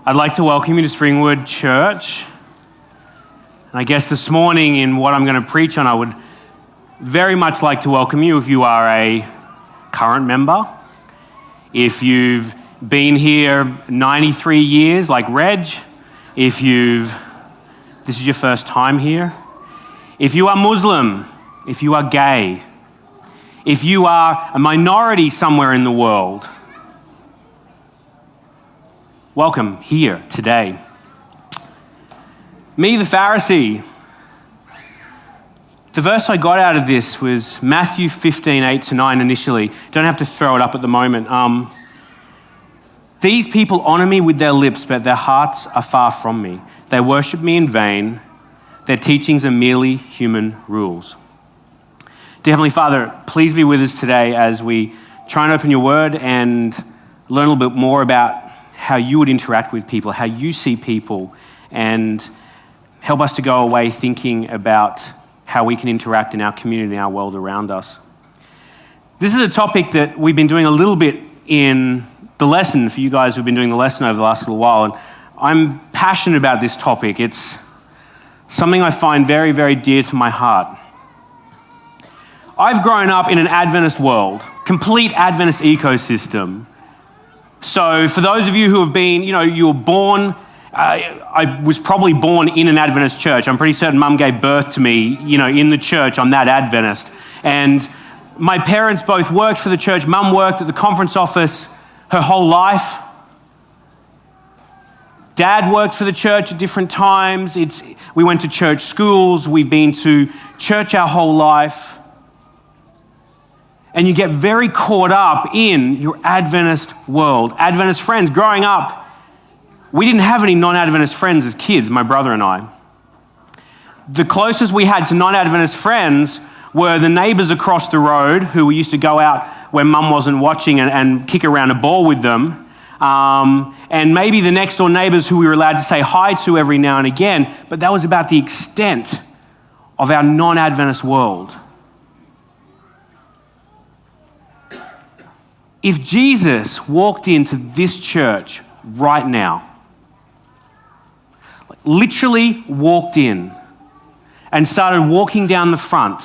I'd like to welcome you to Springwood Church. And I guess this morning in what I'm going to preach on, I would very much like to welcome you if you are a current member, if you've been here 93 years like Reg, this is your first time here, if you are Muslim, if you are gay, if you are a minority somewhere in the world, welcome here today. Me, the Pharisee. The verse I got out of this was Matthew 15, 8-9 initially. Don't have to throw it up at the moment. These people honor me with their lips, but their hearts are far from me. They worship me in vain. Their teachings are merely human rules. Dear Heavenly Father, please be with us today as we try and open your word and learn a little bit more about how you would interact with people, how you see people, and help us to go away thinking about how we can interact in our community, in our world around us. This is a topic that we've been doing a little bit in the lesson for you guys who've been doing the lesson over the last little while, and I'm passionate about this topic. It's something I find very, very dear to my heart. I've grown up in an Adventist world, complete Adventist ecosystem. So for those of you who have been, you were born, I was probably born in an Adventist church. I'm pretty certain Mum gave birth to me, in the church. I'm that Adventist. And my parents both worked for the church. Mum worked at the conference office her whole life. Dad worked for the church at different times. We went to church schools. We've been to church our whole life. And you get very caught up in your Adventist world. Adventist friends. Growing up, we didn't have any non-Adventist friends as kids, my brother and I. The closest we had to non-Adventist friends were the neighbours across the road who we used to go out when Mum wasn't watching and kick around a ball with them. And maybe the next door neighbours who we were allowed to say hi to every now and again. But that was about the extent of our non-Adventist world. If Jesus walked into this church right now, literally walked in and started walking down the front,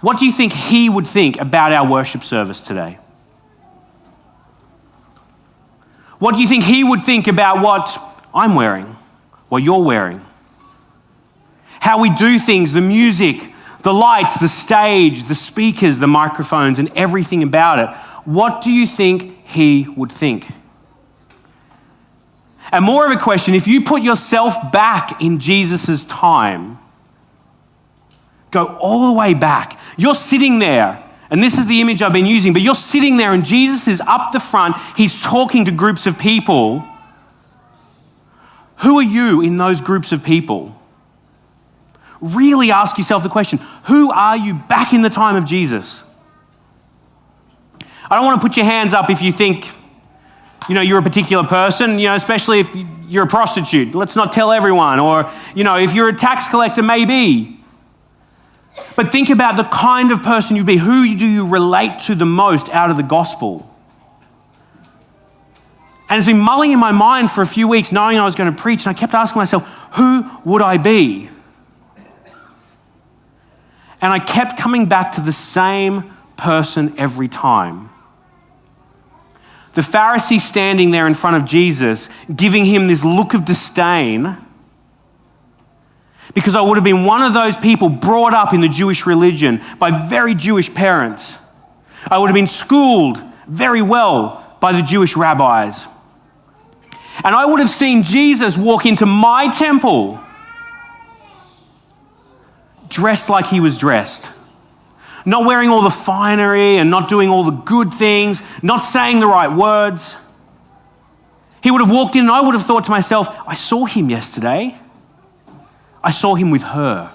what do you think he would think about our worship service today? What do you think he would think about what I'm wearing, what you're wearing? How we do things, the music, the lights, the stage, the speakers, the microphones, and everything about it. What do you think he would think? And more of a question, if you put yourself back in Jesus' time, go all the way back. You're sitting there, and this is the image I've been using, but you're sitting there and Jesus is up the front. He's talking to groups of people. Who are you in those groups of people? Really ask yourself the question, who are you back in the time of Jesus? I don't want to put your hands up if you think, you're a particular person, especially if you're a prostitute. Let's not tell everyone. Or, if you're a tax collector, maybe. But think about the kind of person you'd be. Who do you relate to the most out of the gospel? And it's been mulling in my mind for a few weeks, knowing I was going to preach, and I kept asking myself, who would I be? And I kept coming back to the same person every time. The Pharisee standing there in front of Jesus, giving him this look of disdain, because I would have been one of those people brought up in the Jewish religion by very Jewish parents. I would have been schooled very well by the Jewish rabbis. And I would have seen Jesus walk into my temple dressed like he was dressed. Not wearing all the finery and not doing all the good things, not saying the right words. He would have walked in and I would have thought to myself, I saw him yesterday. I saw him with her.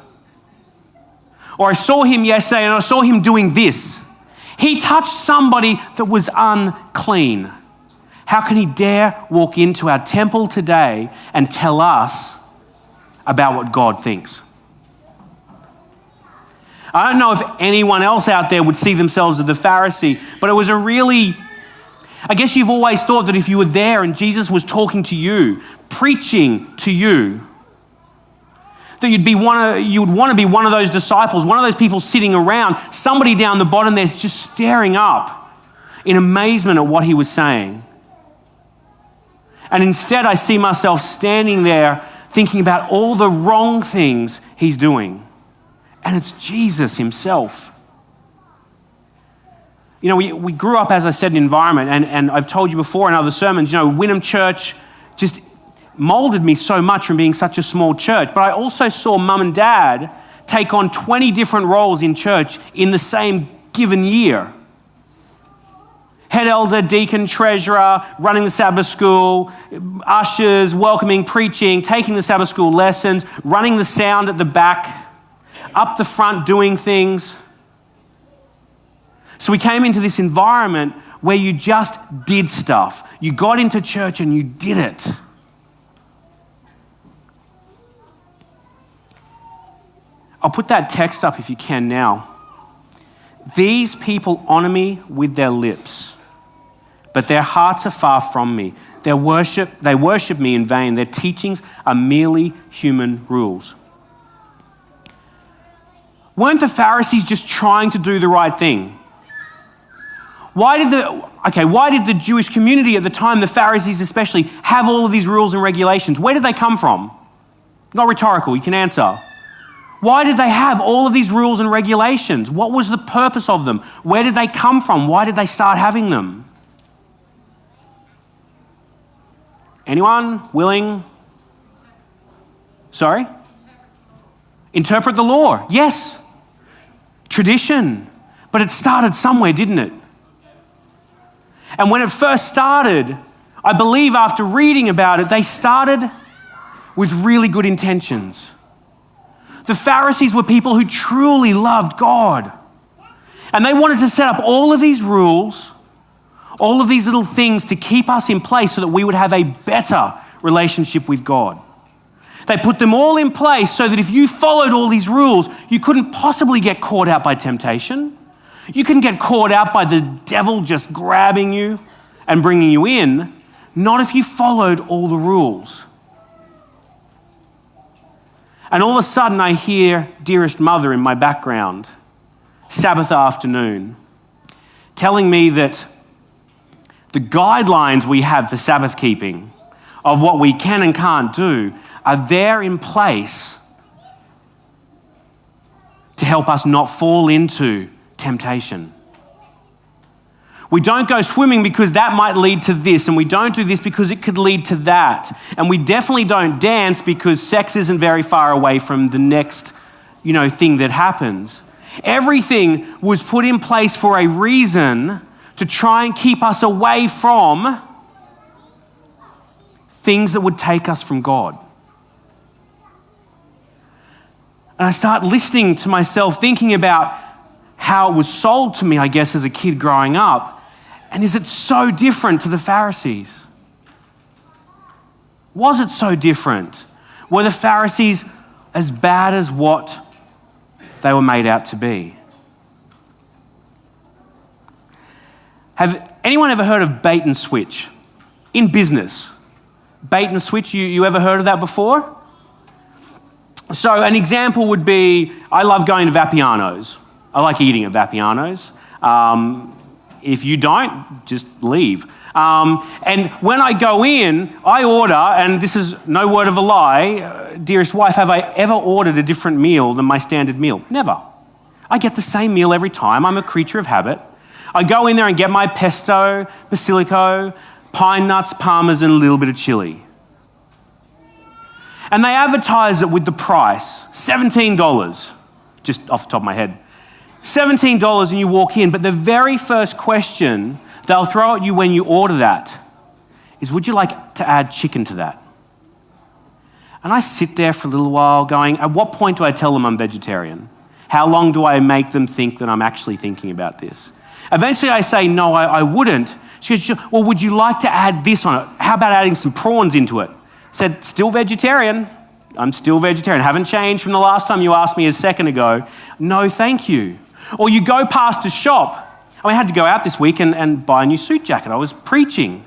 Or I saw him yesterday and I saw him doing this. He touched somebody that was unclean. How can he dare walk into our temple today and tell us about what God thinks? I don't know if anyone else out there would see themselves as the Pharisee, but it was a really I guess you've always thought that if you were there and Jesus was talking to you, preaching to you, that you would want to be one of those disciples, one of those people sitting around, somebody down the bottom there just staring up in amazement at what he was saying. And instead, I see myself standing there thinking about all the wrong things he's doing. And it's Jesus himself. You know, we grew up, as I said, in an environment, and I've told you before in other sermons, you know, Wynnum Church just molded me so much from being such a small church. But I also saw mum and dad take on 20 different roles in church in the same given year. Head elder, deacon, treasurer, running the Sabbath school, ushers, welcoming, preaching, taking the Sabbath school lessons, running the sound at the back, up the front doing things. So we came into this environment where you just did stuff. You got into church and you did it. I'll put that text up if you can now. These people honor me with their lips, but their hearts are far from me. They worship me in vain. Their teachings are merely human rules. Weren't the Pharisees just trying to do the right thing? Why did the Jewish community at the time, the Pharisees especially, have all of these rules and regulations? Where did they come from? Not rhetorical, you can answer. Why did they have all of these rules and regulations? What was the purpose of them? Where did they come from? Why did they start having them? Anyone willing? Sorry? Interpret the law. Yes. Tradition. But it started somewhere, didn't it? And when it first started, I believe after reading about it, they started with really good intentions. The Pharisees were people who truly loved God. And they wanted to set up all of these rules, all of these little things to keep us in place so that we would have a better relationship with God. They put them all in place so that if you followed all these rules, you couldn't possibly get caught out by temptation. You couldn't get caught out by the devil just grabbing you and bringing you in, not if you followed all the rules. And all of a sudden I hear Dearest Mother in my background, Sabbath afternoon, telling me that the guidelines we have for Sabbath keeping of what we can and can't do are there in place to help us not fall into temptation. We don't go swimming because that might lead to this, and we don't do this because it could lead to that. And we definitely don't dance because sex isn't very far away from the next, thing that happens. Everything was put in place for a reason to try and keep us away from things that would take us from God. And I start listening to myself, thinking about how it was sold to me, I guess, as a kid growing up. And is it so different to the Pharisees? Was it so different? Were the Pharisees as bad as what they were made out to be? Have anyone ever heard of bait and switch? In business, bait and switch, you ever heard of that before? So an example would be, I love going to Vapiano's. I like eating at Vapiano's. If you don't, just leave. And when I go in, I order, and this is no word of a lie, dearest wife, have I ever ordered a different meal than my standard meal? Never. I get the same meal every time. I'm a creature of habit. I go in there and get my pesto, basilico, pine nuts, parmesan, and a little bit of chili. And they advertise it with the price, $17, just off the top of my head. $17 and you walk in, but the very first question they'll throw at you when you order that is, would you like to add chicken to that? And I sit there for a little while going, at what point do I tell them I'm vegetarian? How long do I make them think that I'm actually thinking about this? Eventually I say, no, I wouldn't. She goes, well, would you like to add this on it? How about adding some prawns into it? I said, still vegetarian. I'm still vegetarian. Haven't changed from the last time you asked me a second ago. No, thank you. Or you go past a shop. I had to go out this week and buy a new suit jacket. I was preaching.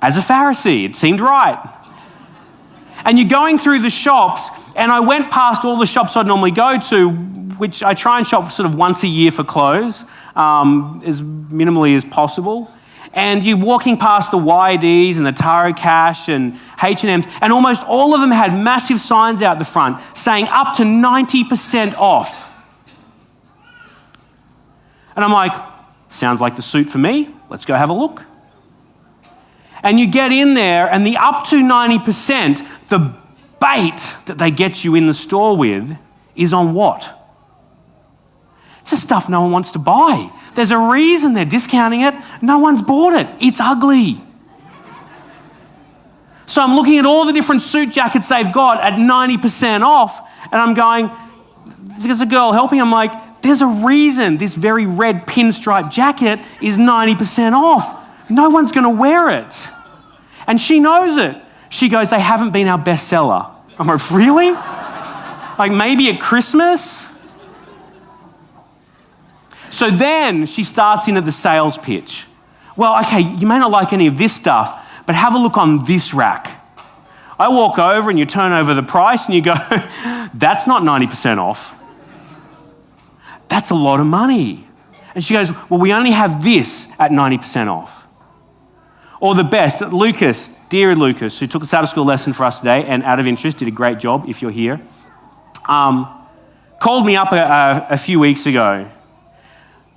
As a Pharisee, it seemed right. And you're going through the shops, and I went past all the shops I'd normally go to, which I try and shop sort of once a year for clothes, as minimally as possible. And you're walking past the YDs and the Taro Cash and H&M's, and almost all of them had massive signs out the front saying up to 90% off. And I'm like, sounds like the suit for me. Let's go have a look. And you get in there, and the up to 90%, the bait that they get you in the store with is on what? It's the stuff no one wants to buy. There's a reason they're discounting it. No one's bought it. It's ugly. So I'm looking at all the different suit jackets they've got at 90% off, and I'm going, there's a girl helping. I'm like, there's a reason this very red pinstripe jacket is 90% off. No one's going to wear it. And she knows it. She goes, they haven't been our bestseller. I'm like, really? Like maybe at Christmas? So then she starts in at the sales pitch. Well, okay, you may not like any of this stuff, but have a look on this rack. I walk over and you turn over the price and you go, that's not 90% off. That's a lot of money. And she goes, well, we only have this at 90% off. Or the best, Lucas, dear Lucas, who took a Sabbath school lesson for us today and out of interest, did a great job if you're here, called me up a few weeks ago.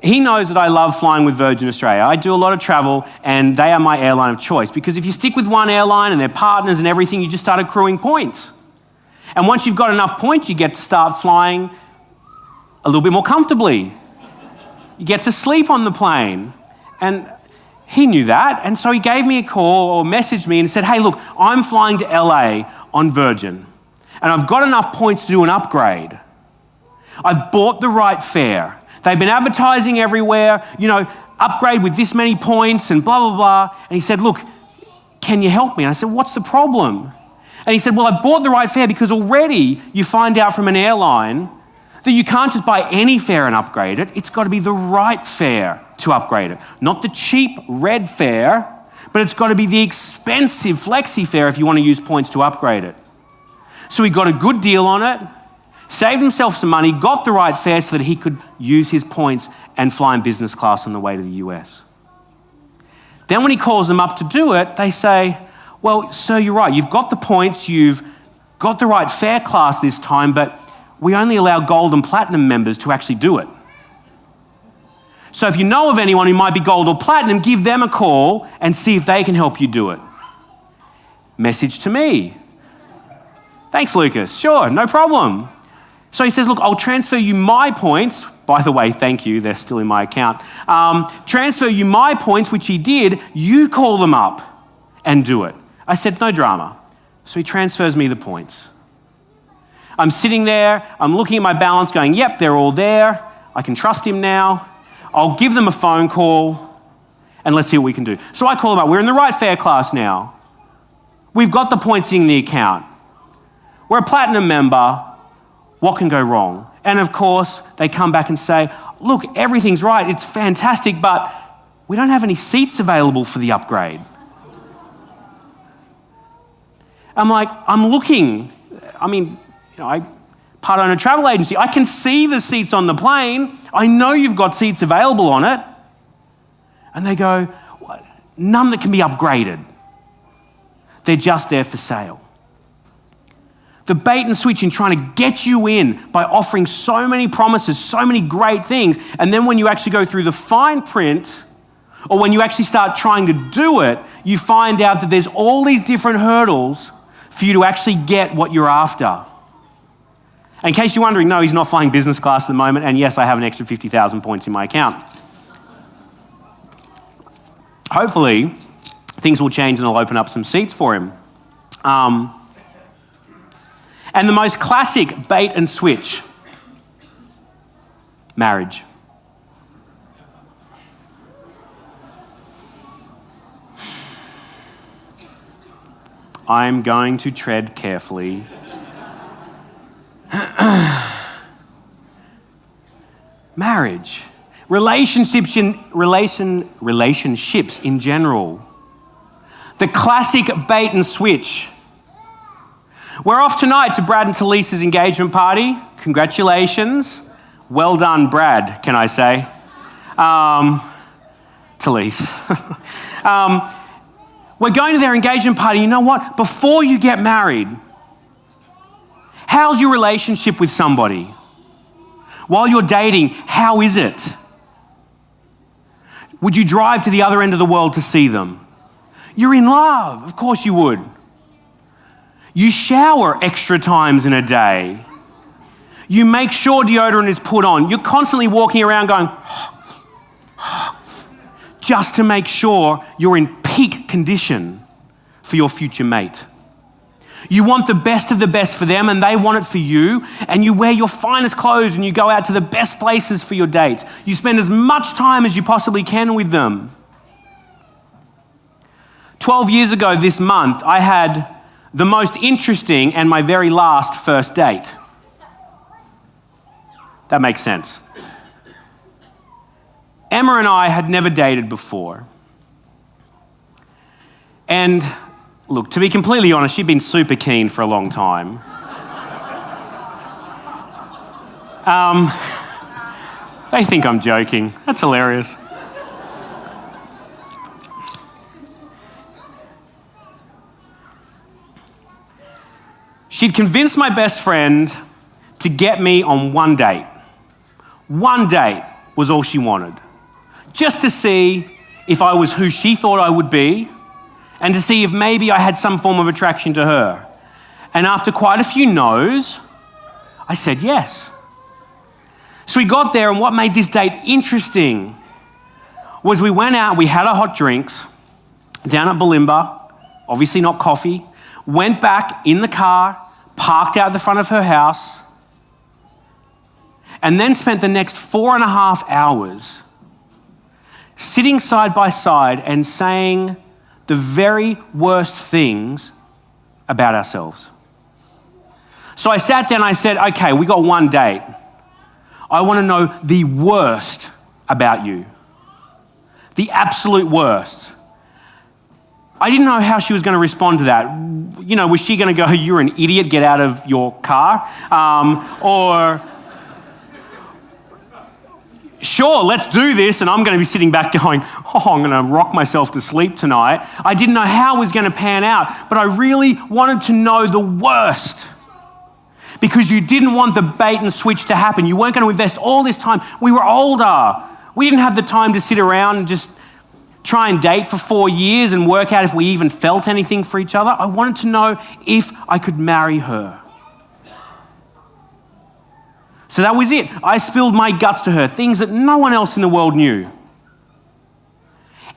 He knows that I love flying with Virgin Australia. I do a lot of travel and they are my airline of choice because if you stick with one airline and their partners and everything, you just start accruing points. And once you've got enough points, you get to start flying a little bit more comfortably. You get to sleep on the plane. And he knew that, and so he gave me a call or messaged me and said, hey, look, I'm flying to LA on Virgin, and I've got enough points to do an upgrade. I've bought the right fare. They've been advertising everywhere, upgrade with this many points and blah, blah, blah. And he said, look, can you help me? And I said, what's the problem? And he said, well, I've bought the right fare because already you find out from an airline that you can't just buy any fare and upgrade it. It's got to be the right fare to upgrade it. Not the cheap red fare, but it's got to be the expensive flexi fare if you want to use points to upgrade it. So he got a good deal on it, saved himself some money, got the right fare so that he could use his points and fly in business class on the way to the US. Then when he calls them up to do it, they say, well, sir, you're right. You've got the points, you've got the right fare class this time, but we only allow gold and platinum members to actually do it. So if you know of anyone who might be gold or platinum, give them a call and see if they can help you do it. Message to me. Thanks, Lucas. Sure, no problem. So he says, look, I'll transfer you my points. By the way, thank you. They're still in my account. Transfer you my points, which he did. You call them up and do it. I said, no drama. So he transfers me the points. I'm sitting there, I'm looking at my balance going, yep, they're all there. I can trust him now. I'll give them a phone call and let's see what we can do. So I call them up. We're in the right fare class now. We've got the points in the account. We're a platinum member. What can go wrong? And of course, they come back and say, look, everything's right. It's fantastic, but we don't have any seats available for the upgrade. I'm like, I'm looking. I part own a travel agency. I can see the seats on the plane. I know you've got seats available on it. And they go, none that can be upgraded. They're just there for sale. The bait and switch in trying to get you in by offering so many promises, so many great things. And then when you actually go through the fine print, or when you actually start trying to do it, you find out that there's all these different hurdles for you to actually get what you're after. In case you're wondering, no, he's not flying business class at the moment, and yes, I have an extra 50,000 points in my account. Hopefully, things will change and I'll open up some seats for him. And the most classic bait and switch, marriage. I'm going to tread carefully. marriage, relationships in general. The classic bait and switch. We're off tonight to Brad and Talisa's engagement party. Congratulations. Well done, Brad, can I say? Talise. We're going to their engagement party. You know what? Before you get married, how's your relationship with somebody? While you're dating, how is it? Would you drive to the other end of the world to see them? You're in love. Of course you would. You shower extra times in a day. You make sure deodorant is put on. You're constantly walking around going, just to make sure you're in peak condition for your future mate. You want the best of the best for them and they want it for you, and you wear your finest clothes and you go out to the best places for your date. You spend as much time as you possibly can with them. 12 years ago this month, I had the most interesting and my very last first date. That makes sense. Emma and I had never dated before. And look, to be completely honest, she'd been super keen for a long time. They think I'm joking. That's hilarious. She'd convinced my best friend to get me on one date. One date was all she wanted. Just to see if I was who she thought I would be, and to see if maybe I had some form of attraction to her. And after quite a few no's, I said yes. So we got there, and what made this date interesting was we went out, we had our hot drinks down at Bulimba, obviously not coffee, went back in the car, parked out the front of her house, and then spent the next 4.5 hours sitting side by side and saying the very worst things about ourselves. So I sat down and I said, okay, we got one date. I want to know the worst about you. The absolute worst. I didn't know how she was going to respond to that. You know, was she going to go, you're an idiot, get out of your car? Or, sure, let's do this, and I'm going to be sitting back going, I'm going to rock myself to sleep tonight. I didn't know how it was going to pan out, but I really wanted to know the worst. Because you didn't want the bait and switch to happen. You weren't going to invest all this time. We were older. We didn't have the time to sit around and just try and date for 4 years and work out if we even felt anything for each other. I wanted to know if I could marry her. So that was it. I spilled my guts to her, things that no one else in the world knew.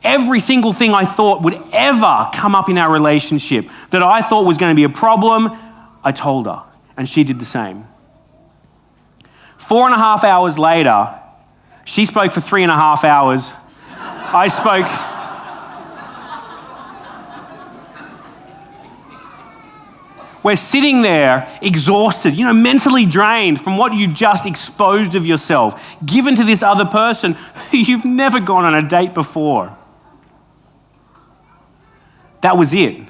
Every single thing I thought would ever come up in our relationship that I thought was going to be a problem, I told her, and she did the same. 4.5 hours later, she spoke for 3.5 hours. I spoke. We're sitting there exhausted, mentally drained from what you just exposed of yourself, given to this other person who you've never gone on a date before. That was it.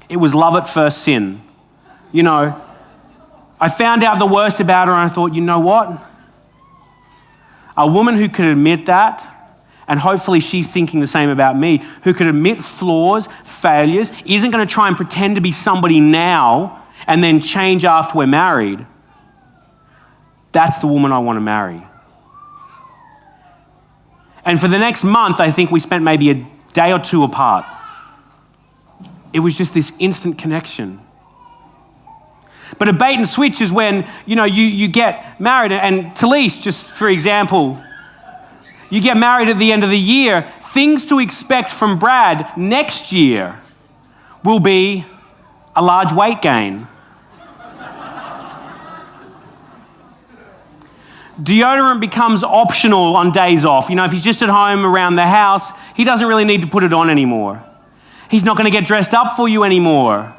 It was love at first sin. I found out the worst about her and I thought, you know what? A woman who could admit that, and hopefully she's thinking the same about me, who could admit flaws, failures, isn't going to try and pretend to be somebody now and then change after we're married. That's the woman I want to marry. And for the next month, I think we spent maybe a day or two apart. It was just this instant connection. But a bait and switch is when, you get married, and Talise, just for example, you get married at the end of the year. Things to expect from Brad next year will be a large weight gain. Deodorant becomes optional on days off. If he's just at home around the house, he doesn't really need to put it on anymore. He's not going to get dressed up for you anymore.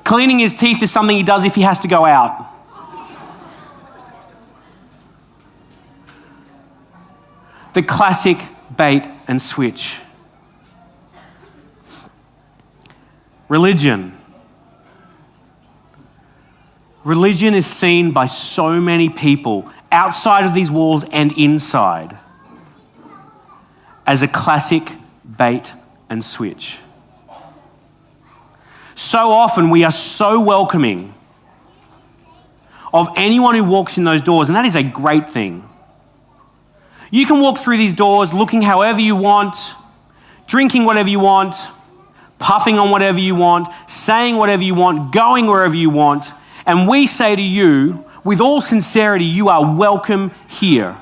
Cleaning his teeth is something he does if he has to go out. The classic bait and switch. Religion. Religion is seen by so many people outside of these walls and inside as a classic bait and switch. So often we are so welcoming of anyone who walks in those doors, and that is a great thing. You can walk through these doors looking however you want, drinking whatever you want, puffing on whatever you want, saying whatever you want, going wherever you want, and we say to you, with all sincerity, you are welcome here.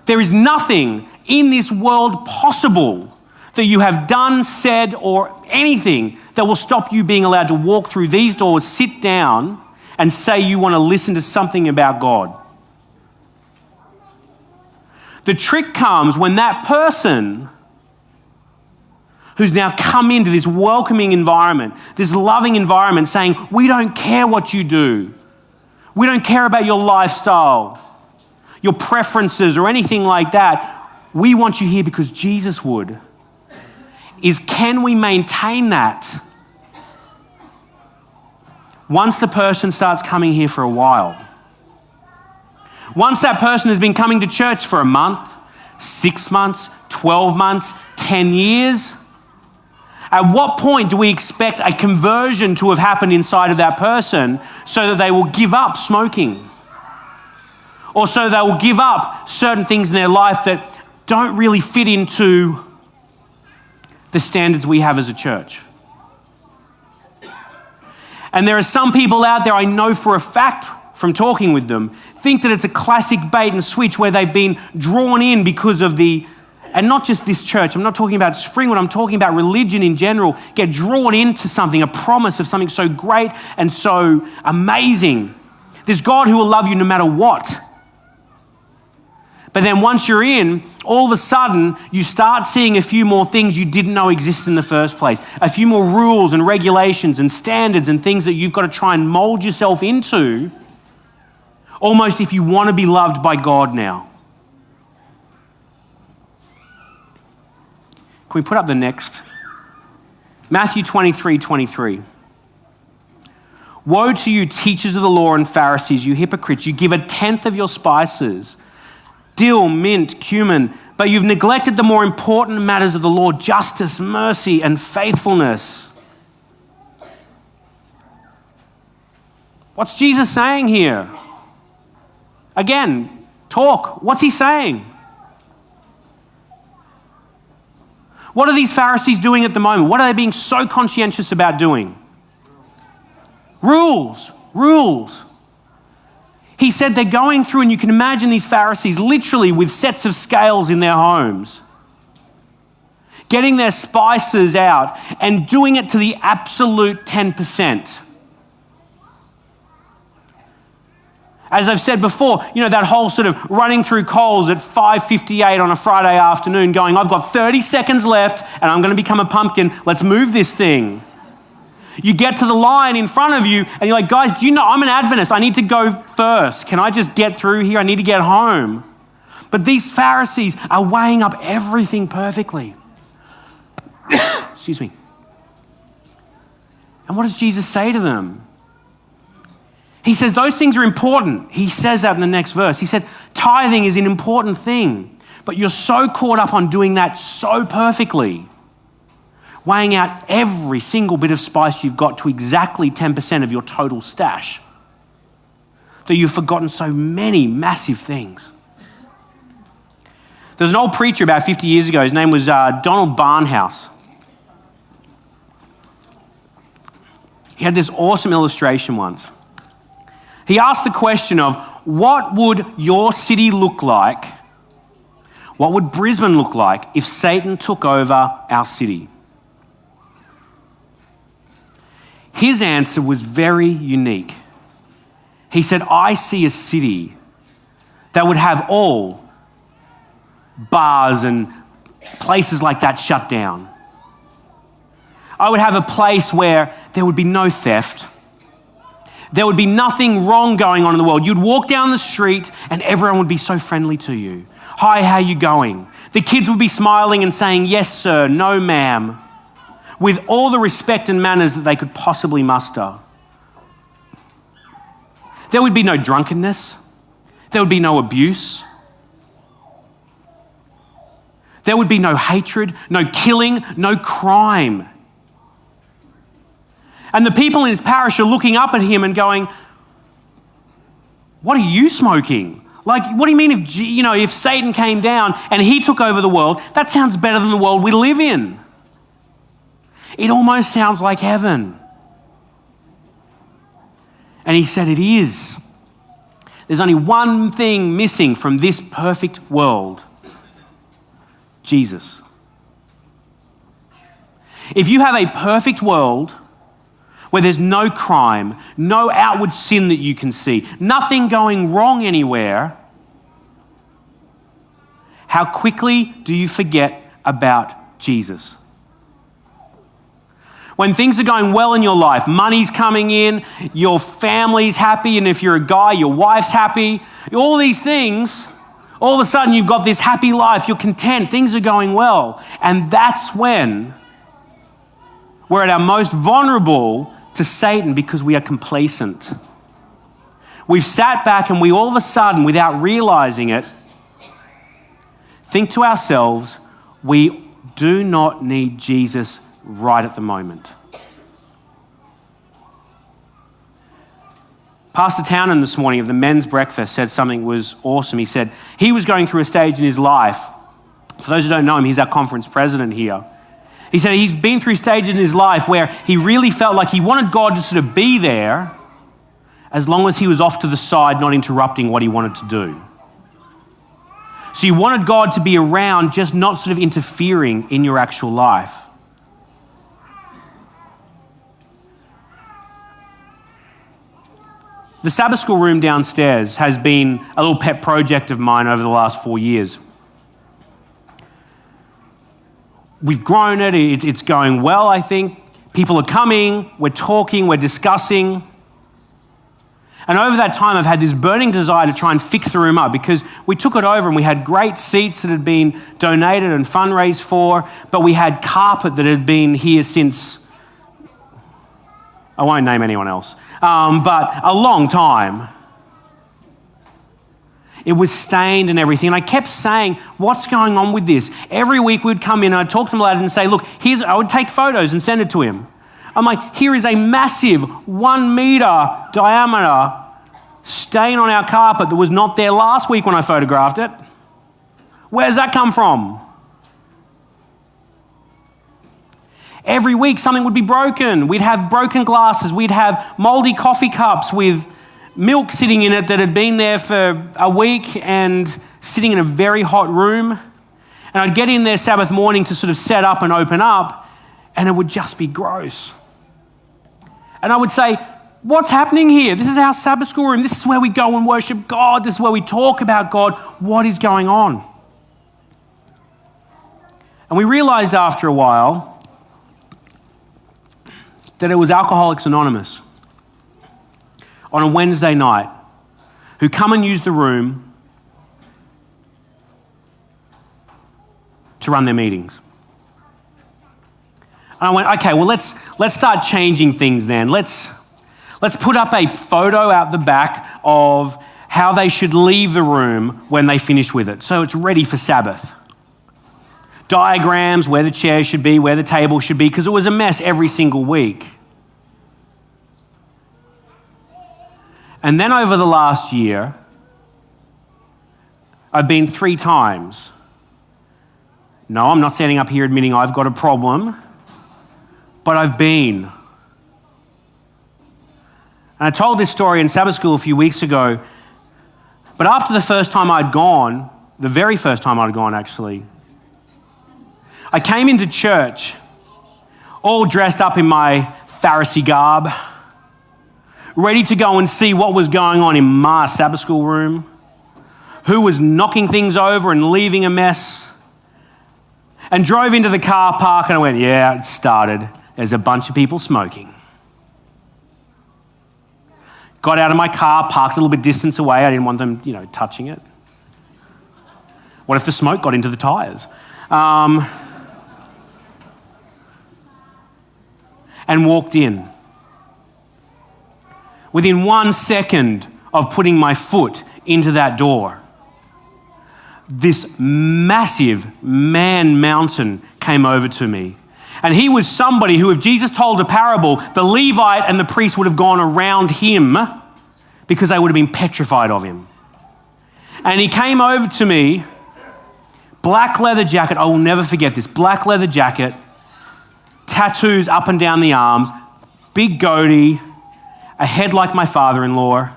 There is nothing in this world possible that you have done, said, or anything that will stop you being allowed to walk through these doors, sit down, and say you want to listen to something about God. The trick comes when that person who's now come into this welcoming environment, this loving environment, saying, we don't care what you do. We don't care about your lifestyle, your preferences, or anything like that. We want you here because Jesus would. Is can we maintain that once the person starts coming here for a while? Once that person has been coming to church for a month, 6 months, 12 months, 10 years, at what point do we expect a conversion to have happened inside of that person so that they will give up smoking? Or so they will give up certain things in their life that don't really fit into the standards we have as a church? And there are some people out there, I know for a fact from talking with them, think that it's a classic bait and switch where they've been drawn in because of and not just this church, I'm not talking about Springwood, I'm talking about religion in general, get drawn into something, a promise of something so great and so amazing. This God who will love you no matter what. But then once you're in, all of a sudden, you start seeing a few more things you didn't know exist in the first place. A few more rules and regulations and standards and things that you've got to try and mold yourself into, almost if you want to be loved by God now. Can we put up the next? Matthew 23:23. Woe to you, teachers of the law and Pharisees, you hypocrites! You give 1/10 of your spices, dill, mint, cumin, but you've neglected the more important matters of the law, justice, mercy, and faithfulness. What's Jesus saying here? Again, talk. What's he saying? What are these Pharisees doing at the moment? What are they being so conscientious about doing? Rules. He said they're going through, and you can imagine these Pharisees literally with sets of scales in their homes, getting their spices out and doing it to the absolute 10%. As I've said before, that whole sort of running through Coles at 5:58 on a Friday afternoon going, I've got 30 seconds left and I'm going to become a pumpkin. Let's move this thing. You get to the line in front of you and you're like, guys, do you know I'm an Adventist? I need to go first. Can I just get through here? I need to get home. But these Pharisees are weighing up everything perfectly. Excuse me. And what does Jesus say to them? He says those things are important. He says that in the next verse. He said tithing is an important thing, but you're so caught up on doing that so perfectly, weighing out every single bit of spice you've got to exactly 10% of your total stash, that you've forgotten so many massive things. There's an old preacher about 50 years ago. His name was Donald Barnhouse. He had this awesome illustration once. He asked the question of, what would your city look like? What would Brisbane look like if Satan took over our city? His answer was very unique. He said, I see a city that would have all bars and places like that shut down. I would have a place where there would be no theft. There would be nothing wrong going on in the world. You'd walk down the street and everyone would be so friendly to you. Hi, how you going? The kids would be smiling and saying, yes, sir, no, ma'am, with all the respect and manners that they could possibly muster. There would be no drunkenness. There would be no abuse. There would be no hatred, no killing, no crime. And the people in his parish are looking up at him and going, what are you smoking? Like, what do you mean if Satan came down and he took over the world? That sounds better than the world we live in. It almost sounds like heaven. And he said it is. There's only one thing missing from this perfect world: Jesus. If you have a perfect world where there's no crime, no outward sin that you can see, nothing going wrong anywhere, how quickly do you forget about Jesus? When things are going well in your life, money's coming in, your family's happy, and if you're a guy, your wife's happy, all these things, all of a sudden you've got this happy life, you're content, things are going well. And that's when we're at our most vulnerable to Satan, because we are complacent. We've sat back and we all of a sudden, without realizing it, think to ourselves, we do not need Jesus right at the moment. Pastor Townend this morning of the men's breakfast said something that was awesome. He said he was going through a stage in his life. For those who don't know him, he's our conference president here. He said he's been through stages in his life where he really felt like he wanted God to sort of be there as long as he was off to the side, not interrupting what he wanted to do. So you wanted God to be around, just not sort of interfering in your actual life. The Sabbath school room downstairs has been a little pet project of mine over the last 4 years. We've grown it, it's going well, I think. People are coming, we're talking, we're discussing. And over that time, I've had this burning desire to try and fix the room up, because we took it over and we had great seats that had been donated and fundraised for, but we had carpet that had been here since, I won't name anyone else, but a long time. It was stained and everything. And I kept saying, what's going on with this? Every week we'd come in and I'd talk to my lad and say, look, I would take photos and send it to him. I'm like, here is a massive 1 meter diameter stain on our carpet that was not there last week when I photographed it. Where's that come from? Every week something would be broken. We'd have broken glasses. We'd have moldy coffee cups with milk sitting in it that had been there for a week and sitting in a very hot room. And I'd get in there Sabbath morning to sort of set up and open up, and it would just be gross. And I would say, what's happening here? This is our Sabbath school room. This is where we go and worship God. This is where we talk about God. What is going on? And we realized after a while that it was Alcoholics Anonymous on a Wednesday night who come and use the room to run their meetings. And I went, okay, well, let's start changing things then. Let's put up a photo out the back of how they should leave the room when they finish with it, so it's ready for Sabbath. Diagrams, where the chair should be, where the table should be, because it was a mess every single week. And then over the last year, I've been 3 times. No, I'm not standing up here admitting I've got a problem, but I've been. And I told this story in Sabbath school a few weeks ago, but after the first time I'd gone, the very first time I'd gone actually, I came into church all dressed up in my Pharisee garb, ready to go and see what was going on in my Sabbath school room, who was knocking things over and leaving a mess, and drove into the car park and I went, yeah, it started. There's a bunch of people smoking. got out of my car, parked a little bit distance away. I didn't want them, touching it. What if the smoke got into the tires? And walked in. Within 1 second of putting my foot into that door, this massive man mountain came over to me. And he was somebody who, if Jesus told a parable, the Levite and the priest would have gone around him because they would have been petrified of him. And he came over to me, black leather jacket. I will never forget this. Black leather jacket, tattoos up and down the arms, big goatee, a head like my father-in-law.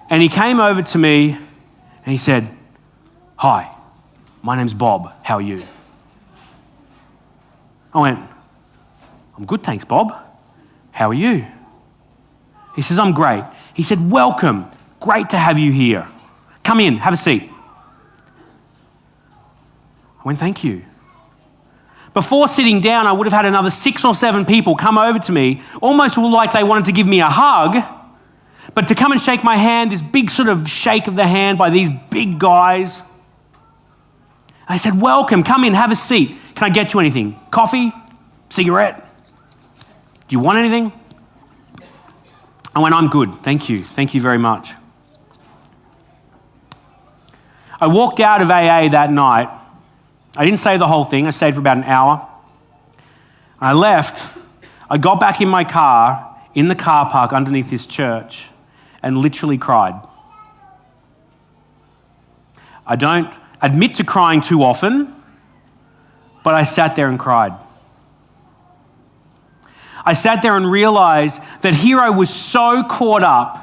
And he came over to me and he said, "Hi, my name's Bob. How are you?" I went, "I'm good, thanks, Bob. How are you?" He says, "I'm great." He said, "Welcome. Great to have you here. Come in, have a seat." I went, "Thank you." Before sitting down, I would have had another 6 or 7 people come over to me, almost like they wanted to give me a hug, but to come and shake my hand, this big sort of shake of the hand by these big guys. I said, "Welcome, come in, have a seat. Can I get you anything? Coffee? Cigarette? Do you want anything?" I went, "I'm good, thank you. Thank you very much." I walked out of AA that night. I didn't say the whole thing. I stayed for about an hour. I left. I got back in my car, in the car park underneath this church, and literally cried. I don't admit to crying too often, but I sat there and cried. I sat there and realized that here I was so caught up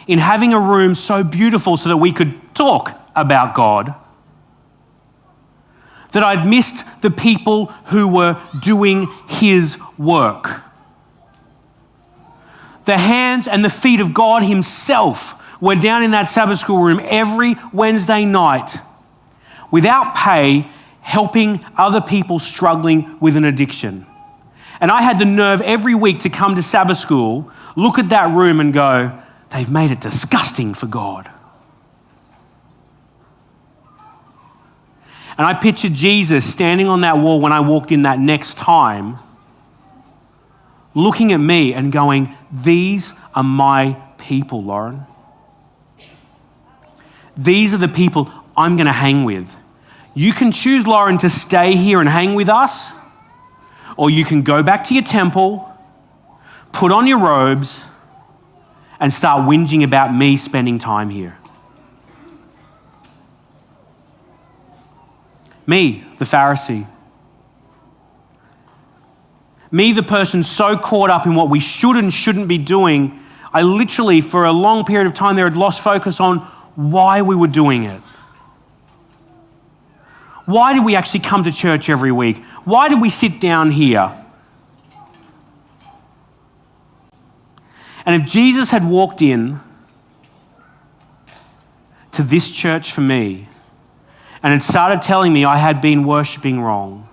in having a room so beautiful so that we could talk about God, that I'd missed the people who were doing his work. The hands and the feet of God himself were down in that Sabbath school room every Wednesday night without pay, helping other people struggling with an addiction. And I had the nerve every week to come to Sabbath school, look at that room and go, "They've made it disgusting for God." And I pictured Jesus standing on that wall when I walked in that next time, looking at me and going, "These are my people, Loren. These are the people I'm going to hang with. You can choose, Loren, to stay here and hang with us, or you can go back to your temple, put on your robes, and start whinging about me spending time here." Me, the Pharisee. Me, the person so caught up in what we should and shouldn't be doing, I literally, for a long period of time there, had lost focus on why we were doing it. Why did we actually come to church every week? Why did we sit down here? And if Jesus had walked in to this church for me and had started telling me I had been worshipping wrong,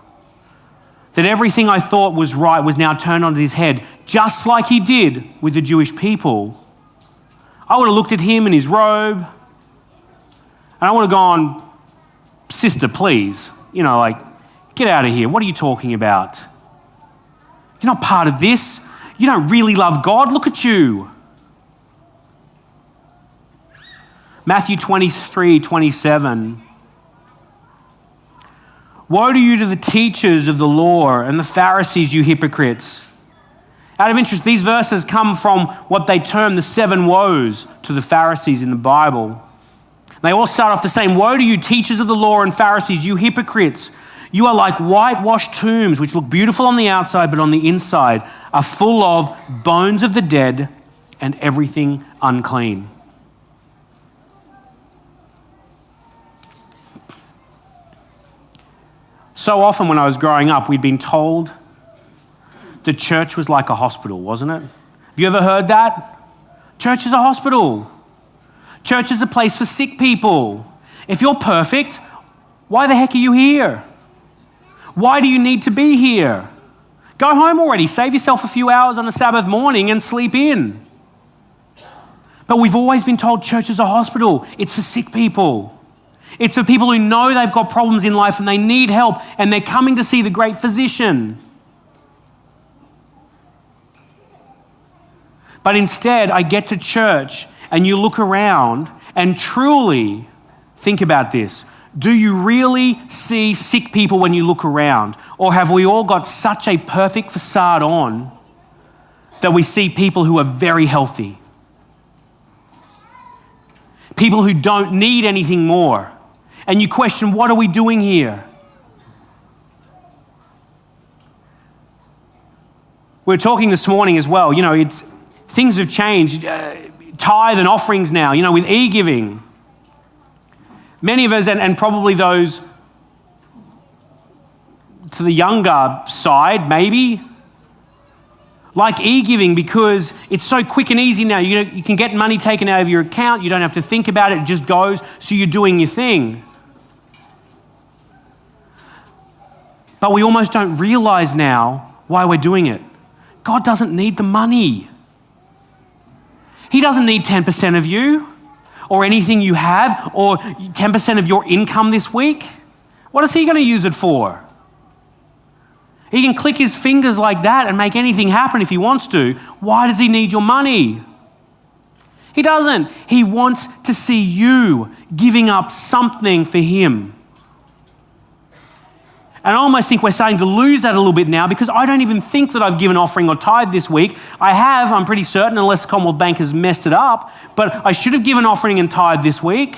that everything I thought was right was now turned on his head, just like he did with the Jewish people, I would have looked at him in his robe and I would have gone, "Sister, please, get out of here. What are you talking about? You're not part of this. You don't really love God. Look at you." Matthew 23:27. "Woe to you, to the teachers of the law and the Pharisees, you hypocrites." Out of interest, these verses come from what they term the 7 woes to the Pharisees in the Bible. They all start off the same. "Woe to you, teachers of the law and Pharisees, you hypocrites. You are like whitewashed tombs, which look beautiful on the outside, but on the inside are full of bones of the dead and everything unclean." So often when I was growing up, we'd been told the church was like a hospital, wasn't it? Have you ever heard that? Church is a hospital. Church is a place for sick people. If you're perfect, why the heck are you here? Why do you need to be here? Go home already. Save yourself a few hours on a Sabbath morning and sleep in. But we've always been told church is a hospital. It's for sick people. It's for people who know they've got problems in life and they need help and they're coming to see the great physician. But instead, I get to church and you look around and truly think about this. Do you really see sick people when you look around? Or have we all got such a perfect facade on that we see people who are very healthy? People who don't need anything more. And you question, what are we doing here? We were talking this morning as well, things have changed. Tithe and offerings now, with e-giving. Many of us, and probably those to the younger side, maybe, like e-giving because it's so quick and easy now. You can get money taken out of your account. You don't have to think about it. It just goes, so you're doing your thing. But we almost don't realize now why we're doing it. God doesn't need the money. He doesn't need 10% of you or anything you have or 10% of your income this week. What is he going to use it for? He can click his fingers like that and make anything happen if he wants to. Why does he need your money? He doesn't. He wants to see you giving up something for him. And I almost think we're starting to lose that a little bit now because I don't even think that I've given offering or tithe this week. I have, I'm pretty certain, unless Commonwealth Bank has messed it up. But I should have given offering and tithe this week.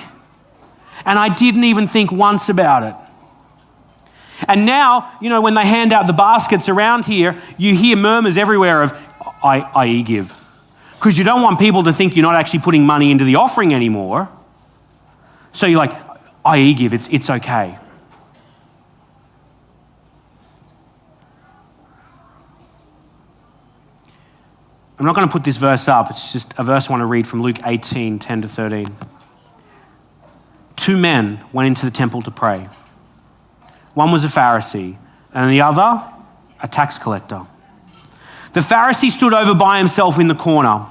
And I didn't even think once about it. And now, when they hand out the baskets around here, you hear murmurs everywhere of, I e-give. Because you don't want people to think you're not actually putting money into the offering anymore. So you're like, I e-give, it's okay. I'm not going to put this verse up. It's just a verse I want to read from Luke 18, 10 to 13. 2 men went into the temple to pray. One was a Pharisee and the other a tax collector. The Pharisee stood over by himself in the corner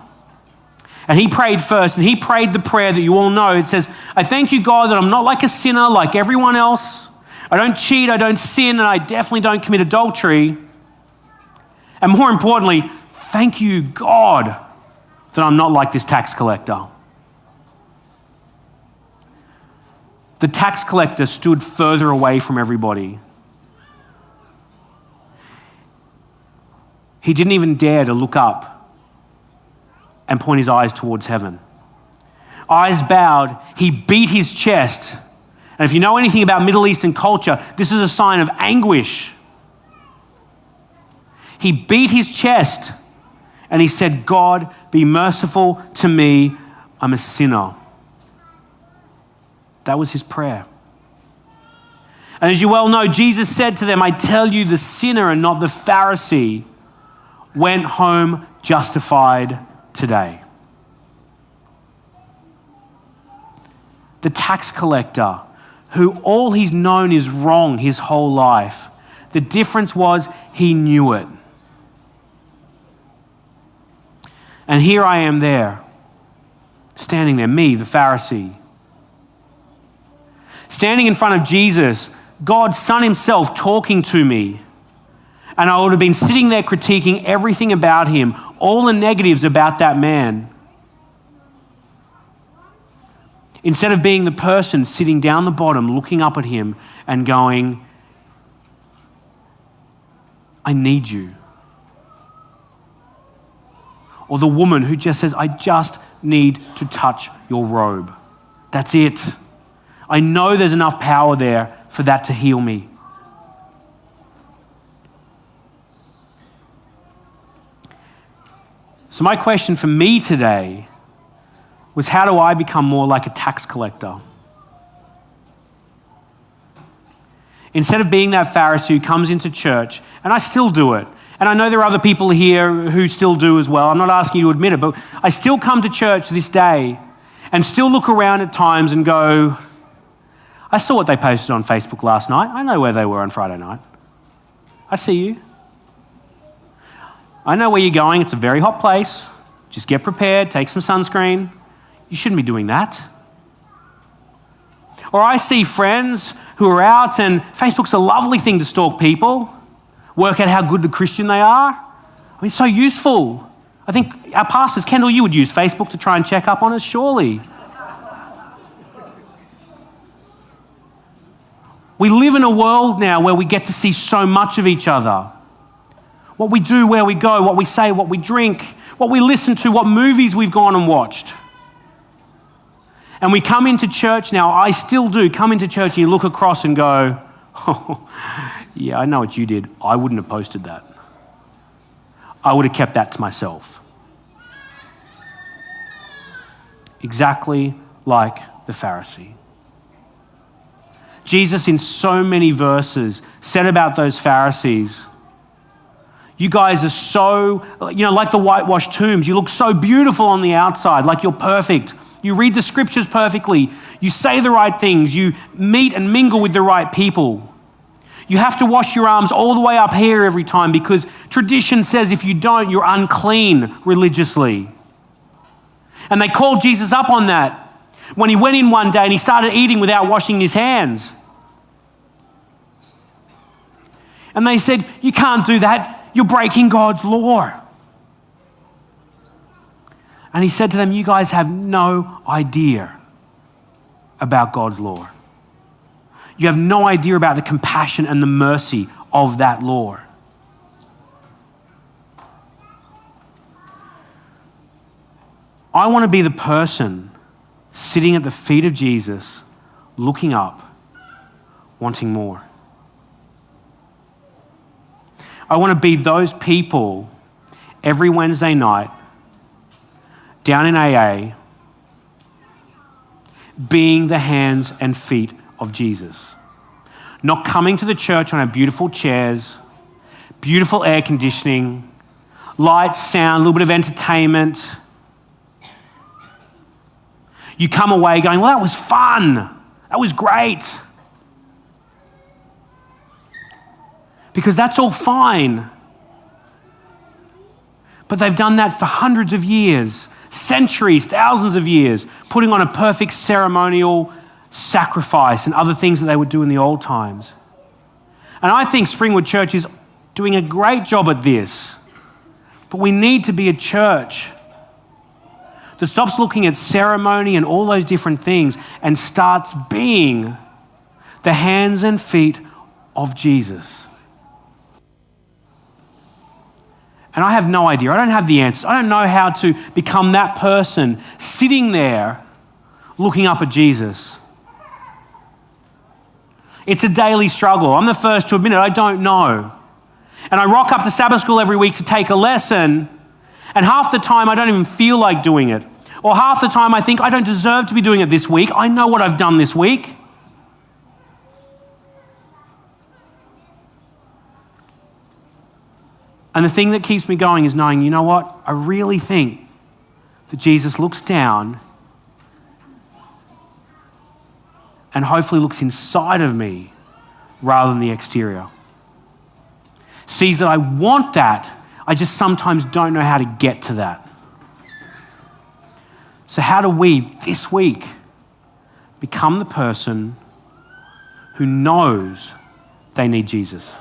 and he prayed first, and he prayed the prayer that you all know. It says, I thank you, God, that I'm not like a sinner like everyone else. I don't cheat, I don't sin, and I definitely don't commit adultery. And more importantly, thank you, God, that I'm not like this tax collector. The tax collector stood further away from everybody. He didn't even dare to look up and point his eyes towards heaven. Eyes bowed, he beat his chest. And if you know anything about Middle Eastern culture, this is a sign of anguish. He beat his chest and he said, God, be merciful to me, I'm a sinner. That was his prayer. And as you well know, Jesus said to them, I tell you, the sinner and not the Pharisee went home justified today. The tax collector, who all he's known is wrong his whole life, the difference was he knew it. And here I am there, standing there, me, the Pharisee, standing in front of Jesus, God's Son himself talking to me. And I would have been sitting there critiquing everything about him, all the negatives about that man. Instead of being the person sitting down the bottom, looking up at him and going, I need you. Or the woman who just says, I just need to touch your robe. That's it. I know there's enough power there for that to heal me. So my question for me today was, how do I become more like a tax collector? Instead of being that Pharisee who comes into church, and I still do it, and I know there are other people here who still do as well. I'm not asking you to admit it, but I still come to church this day and still look around at times and go, I saw what they posted on Facebook last night. I know where they were on Friday night. I see you. I know where you're going. It's a very hot place. Just get prepared, take some sunscreen. You shouldn't be doing that. Or I see friends who are out, and Facebook's a lovely thing to stalk people, work out how good the Christian they are. I mean, it's so useful. I think our pastors, Kendall, you would use Facebook to try and check up on us, surely. We live in a world now where we get to see so much of each other. What we do, where we go, what we say, what we drink, what we listen to, what movies we've gone and watched. And we come into church now, I still do, come into church and you look across and go, oh, yeah, I know what you did. I wouldn't have posted that. I would have kept that to myself. Exactly like the Pharisee. Jesus, in so many verses, said about those Pharisees, you guys are so, like the whitewashed tombs. You look so beautiful on the outside, like you're perfect. You read the scriptures perfectly. You say the right things. You meet and mingle with the right people. You have to wash your arms all the way up here every time because tradition says if you don't, you're unclean religiously. And they called Jesus up on that when he went in one day and he started eating without washing his hands. And they said, you can't do that. You're breaking God's law. And he said to them, you guys have no idea about God's law. You have no idea about the compassion and the mercy of that law. I want to be the person sitting at the feet of Jesus, looking up, wanting more. I want to be those people every Wednesday night down in AA, being the hands and feet of Jesus. Not coming to the church on our beautiful chairs, beautiful air conditioning, lights, sound, a little bit of entertainment. You come away going, well, that was fun. That was great. Because that's all fine. But they've done that for hundreds of years, centuries, thousands of years, putting on a perfect ceremonial sacrifice and other things that they would do in the old times. And I think Springwood Church is doing a great job at this. But we need to be a church that stops looking at ceremony and all those different things and starts being the hands and feet of Jesus. And I have no idea. I don't have the answers. I don't know how to become that person sitting there looking up at Jesus. It's a daily struggle. I'm the first to admit it. I don't know. And I rock up to Sabbath school every week to take a lesson, and half the time I don't even feel like doing it. Or half the time I think I don't deserve to be doing it this week. I know what I've done this week. And the thing that keeps me going is knowing, you know what? I really think that Jesus looks down and hopefully looks inside of me rather than the exterior. Sees that I want that, I just sometimes don't know how to get to that. So how do we, this week, become the person who knows they need Jesus?